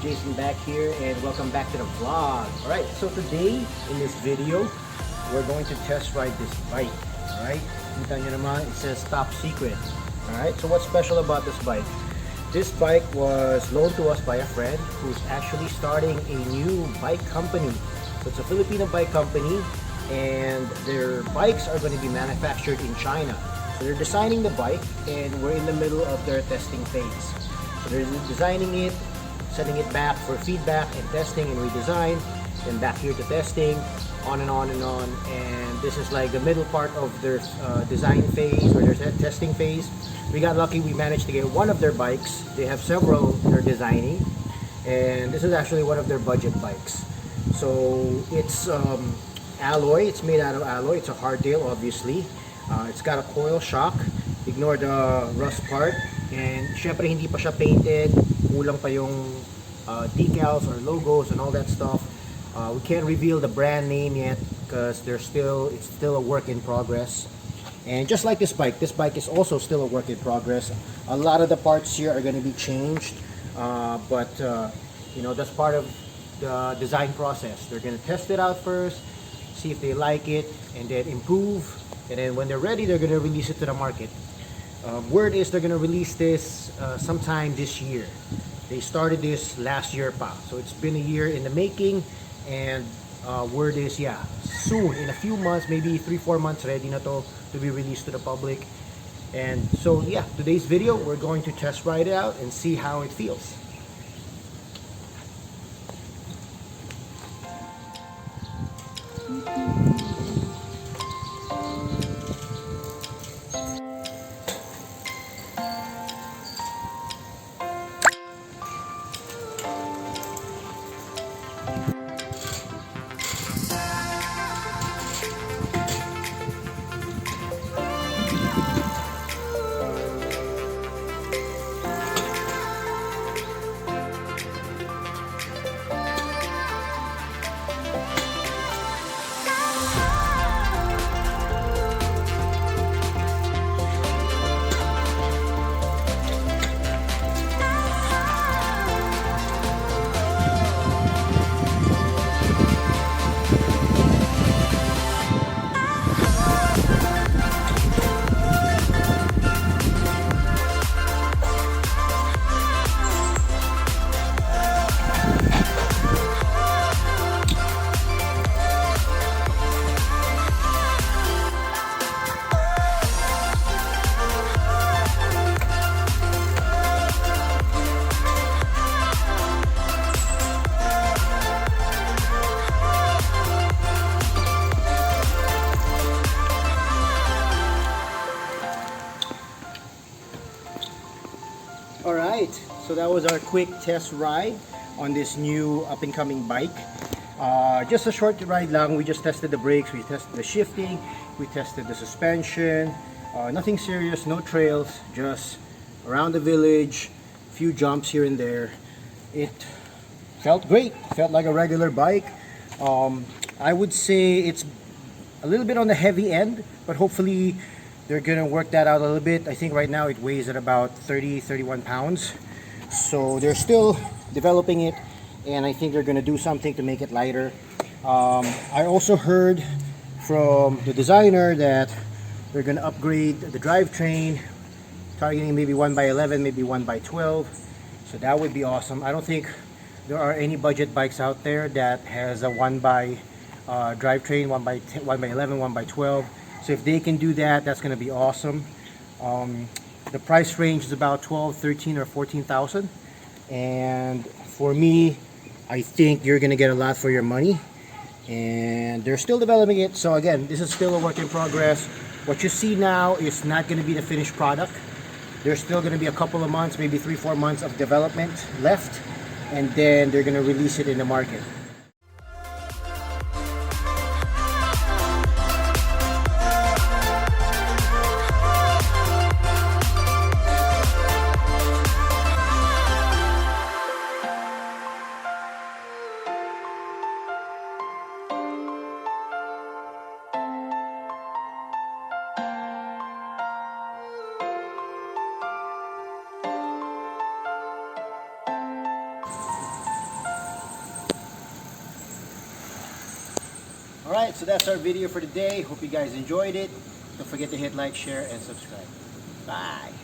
Jason back here and welcome back to the vlog. Alright, so today in this video, we're going to test ride this bike. Alright, kita nyo naman, it says top secret. Alright, so what's special about this bike? This bike was loaned to us by a friend who's actually starting a new bike company. So it's a Filipino bike company and their bikes are going to be manufactured in China. So they're designing the bike and we're in the middle of their testing phase. So they're designing it, sending it back for feedback and testing and redesign, then back here to testing, on and on and on. And this is like the middle part of their design phase or their testing phase. We got lucky, we managed to get one of their bikes. They have several they're designing, and this is actually one of their budget bikes. So it's alloy, it's made out of alloy, it's a hardtail obviously. It's got a coil shock, ignore the rust part. And syempre hindi pa siya painted, kulang pa yung decals or logos and all that stuff. We can't reveal the brand name yet because it's still a work in progress. And just like this bike is also still a work in progress. A lot of the parts here are going to be changed, but you know, that's part of the design process. They're going to test it out first, see if they like it, and then improve. And then when they're ready, they're going to release it to the market. Word is they're going to release this sometime this year. They started this last year pa. So it's been a year in the making, and word is, yeah, soon, in a few months, maybe 3-4 months, ready na to be released to the public. And so yeah, today's video, we're going to test ride it out and see how it feels. Alright, so that was our quick test ride on this new up-and-coming bike. Just a short ride lang. We just tested the brakes, we tested the shifting, we tested the suspension. Nothing serious, no trails, just around the village, few jumps here and there. It felt great, felt like a regular bike. I would say it's a little bit on the heavy end, but hopefully they're gonna work that out a little bit. I think right now it weighs at about 31 pounds. So they're still developing it, and I think they're gonna do something to make it lighter. I also heard from the designer that they're gonna upgrade the drivetrain, targeting maybe 1x11, maybe 1x12. So that would be awesome. I don't think there are any budget bikes out there that has a 1x drivetrain, 1x11, 1x12. So if they can do that, that's going to be awesome. The price range is about 12, 13, or 14,000. And for me, I think you're going to get a lot for your money. And they're still developing it. So again, this is still a work in progress. What you see now is not going to be the finished product. There's still going to be a couple of months, maybe 3-4 months of development left. And then they're going to release it in the market. Alright, so that's our video for today. Hope you guys enjoyed it. Don't forget to hit like, share, and subscribe. Bye!